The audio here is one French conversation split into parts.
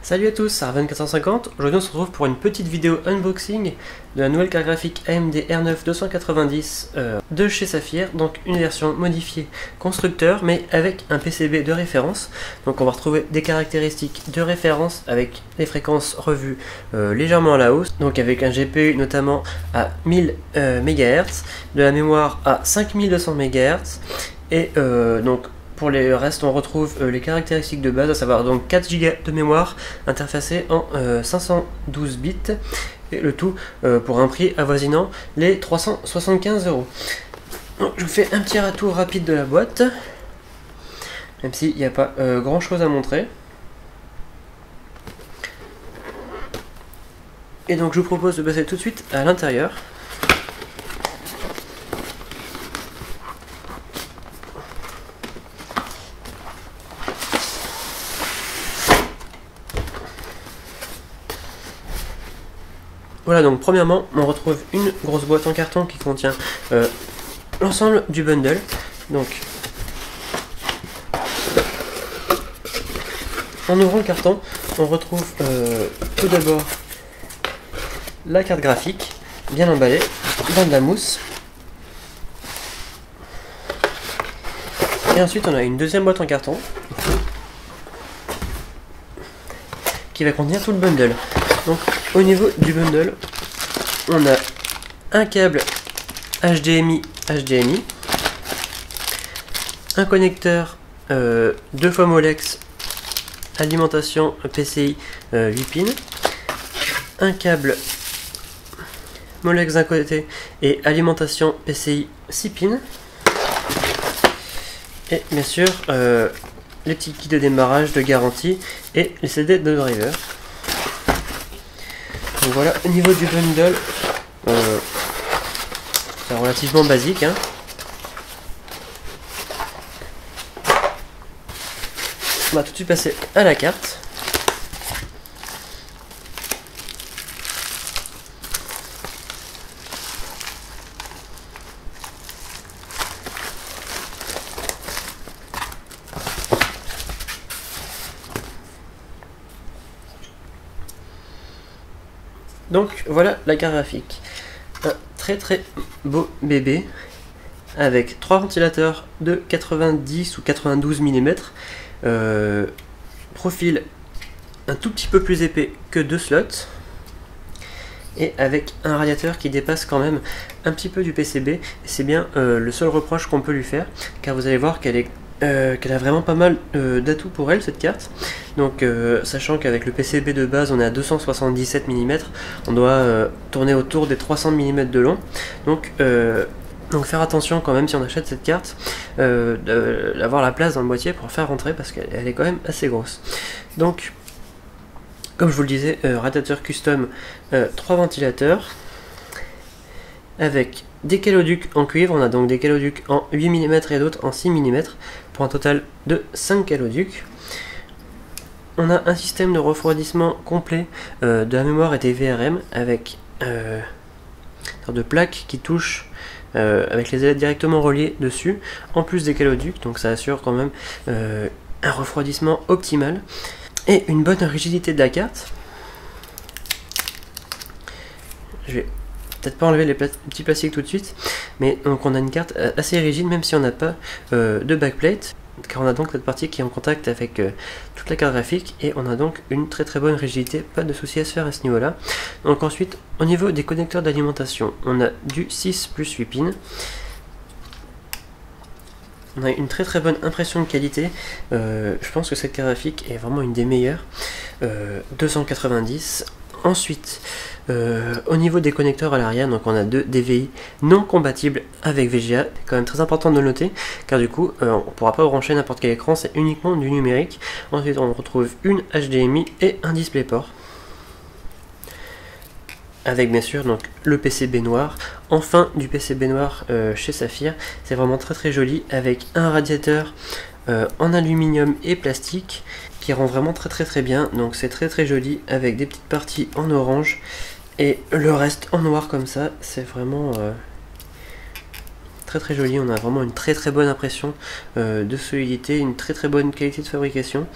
Salut à tous, c'est Arven450. Aujourd'hui on se retrouve pour une petite vidéo unboxing de la nouvelle carte graphique AMD R9 290 de chez Saphir. Donc une version modifiée constructeur mais avec un PCB de référence. Donc on va retrouver des caractéristiques de référence avec les fréquences revues légèrement à la hausse. Donc avec un GPU notamment à 1000 MHz, de la mémoire à 5200 MHz et donc pour les restes, on retrouve les caractéristiques de base, à savoir donc 4 Go de mémoire interfacée en 512 bits, et le tout pour un prix avoisinant les 375 €. Donc, je vous fais un petit retour rapide de la boîte, même s'il n'y a pas grand chose à montrer. Et donc je vous propose de passer tout de suite à l'intérieur. Voilà, donc premièrement, on retrouve une grosse boîte en carton qui contient l'ensemble du bundle. Donc, en ouvrant le carton, on retrouve tout d'abord la carte graphique, bien emballée, dans de la mousse. Et ensuite, on a une deuxième boîte en carton qui va contenir tout le bundle. Donc au niveau du bundle, on a un câble HDMI, un connecteur 2 fois Molex, alimentation PCI 8 pins, un câble Molex d'un côté et alimentation PCI 6 pins, et bien sûr les petits kits de démarrage de garantie et les CD de driver. Donc voilà, au niveau du bundle, c'est relativement basique, hein. On va tout de suite passer à la carte. Donc voilà la carte graphique, un très beau bébé avec 3 ventilateurs de 90 ou 92 mm, profil un tout petit peu plus épais que 2 slots et avec un radiateur qui dépasse quand même un petit peu du PCB, et c'est bien le seul reproche qu'on peut lui faire, car vous allez voir qu'elle a vraiment pas mal d'atouts pour elle, cette carte. Donc sachant qu'avec le PCB de base on est à 277 mm, on doit tourner autour des 300 mm de long. Donc faire attention quand même si on achète cette carte d'avoir la place dans le boîtier pour faire rentrer, parce qu'elle est quand même assez grosse. Donc comme je vous le disais, radiateur custom, 3 ventilateurs avec des caloducs en cuivre. On a donc des caloducs en 8 mm et d'autres en 6 mm pour un total de 5 caloducs. On a un système de refroidissement complet de la mémoire et des VRM avec de plaques qui touchent avec les ailettes directement reliées dessus, en plus des caloducs, donc ça assure quand même un refroidissement optimal et une bonne rigidité de la carte. Je vais peut-être pas enlever les petits plastiques tout de suite, mais donc on a une carte assez rigide même si on n'a pas de backplate, car on a donc cette partie qui est en contact avec toute la carte graphique, et on a donc une très bonne rigidité, pas de souci à se faire à ce niveau là. Donc ensuite, au niveau des connecteurs d'alimentation, on a du 6 plus 8 pins. On a une très bonne impression de qualité. Je pense que cette carte graphique est vraiment une des meilleures. 290. Ensuite, au niveau des connecteurs à l'arrière, donc on a 2 DVI non compatibles avec VGA. C'est quand même très important de le noter, car du coup on ne pourra pas brancher n'importe quel écran, c'est uniquement du numérique. Ensuite on retrouve une HDMI et un DisplayPort, avec bien sûr donc le PCB noir. Enfin du PCB noir chez Saphir, c'est vraiment très joli, avec un radiateur en aluminium et plastique qui rend vraiment très bien. Donc c'est très joli, avec des petites parties en orange et le reste en noir comme ça. C'est vraiment très joli, on a vraiment une très bonne impression de solidité, une très bonne qualité de fabrication.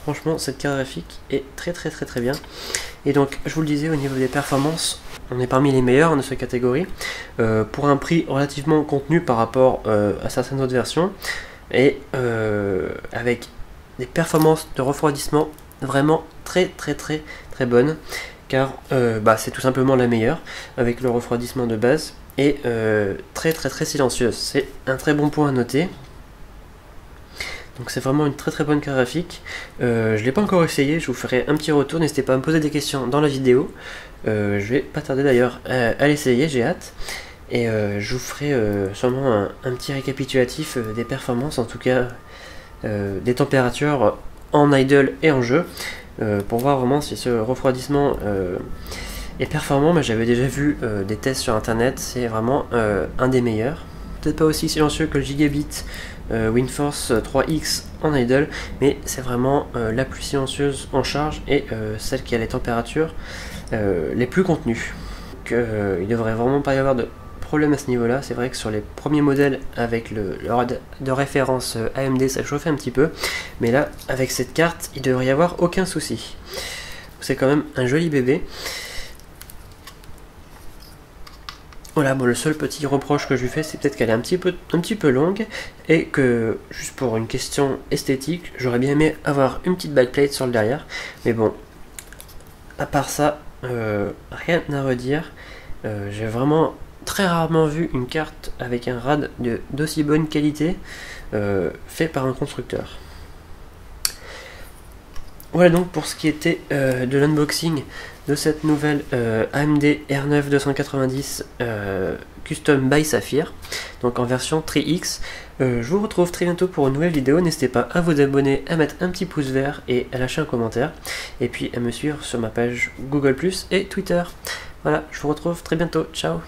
Franchement, cette carte graphique est très bien. Et donc, je vous le disais, au niveau des performances, on est parmi les meilleurs de cette catégorie, pour un prix relativement contenu par rapport à certaines autres versions, et avec des performances de refroidissement vraiment très bonnes, car c'est tout simplement la meilleure, avec le refroidissement de base, et très silencieuse. C'est un très bon point à noter. Donc c'est vraiment une très bonne carte graphique. Je ne l'ai pas encore essayé, je vous ferai un petit retour, n'hésitez pas à me poser des questions dans la vidéo. Je vais pas tarder d'ailleurs à l'essayer, j'ai hâte. Et je vous ferai sûrement un petit récapitulatif des performances, en tout cas des températures en idle et en jeu, pour voir vraiment si ce refroidissement est performant. Mais j'avais déjà vu des tests sur internet, c'est vraiment un des meilleurs. Peut-être pas aussi silencieux que le Gigabit WindForce 3X en idle, mais c'est vraiment la plus silencieuse en charge et celle qui a les températures les plus contenues. Donc, il devrait vraiment pas y avoir de problème à ce niveau là. C'est vrai que sur les premiers modèles avec le RAD de référence AMD, ça chauffait un petit peu, mais là avec cette carte il devrait y avoir aucun souci. C'est quand même un joli bébé. Voilà, bon, le seul petit reproche que je lui fais, c'est peut-être qu'elle est un petit peu longue, et que, juste pour une question esthétique, j'aurais bien aimé avoir une petite backplate sur le derrière. Mais bon, à part ça, rien à redire. J'ai vraiment très rarement vu une carte avec un RAD d'aussi bonne qualité fait par un constructeur. Voilà donc pour ce qui était de l'unboxing de cette nouvelle AMD R9 290 Custom by Saphir, donc en version 3X. Je vous retrouve très bientôt pour une nouvelle vidéo. N'hésitez pas à vous abonner, à mettre un petit pouce vert et à lâcher un commentaire. Et puis à me suivre sur ma page Google+ et Twitter. Voilà, je vous retrouve très bientôt. Ciao!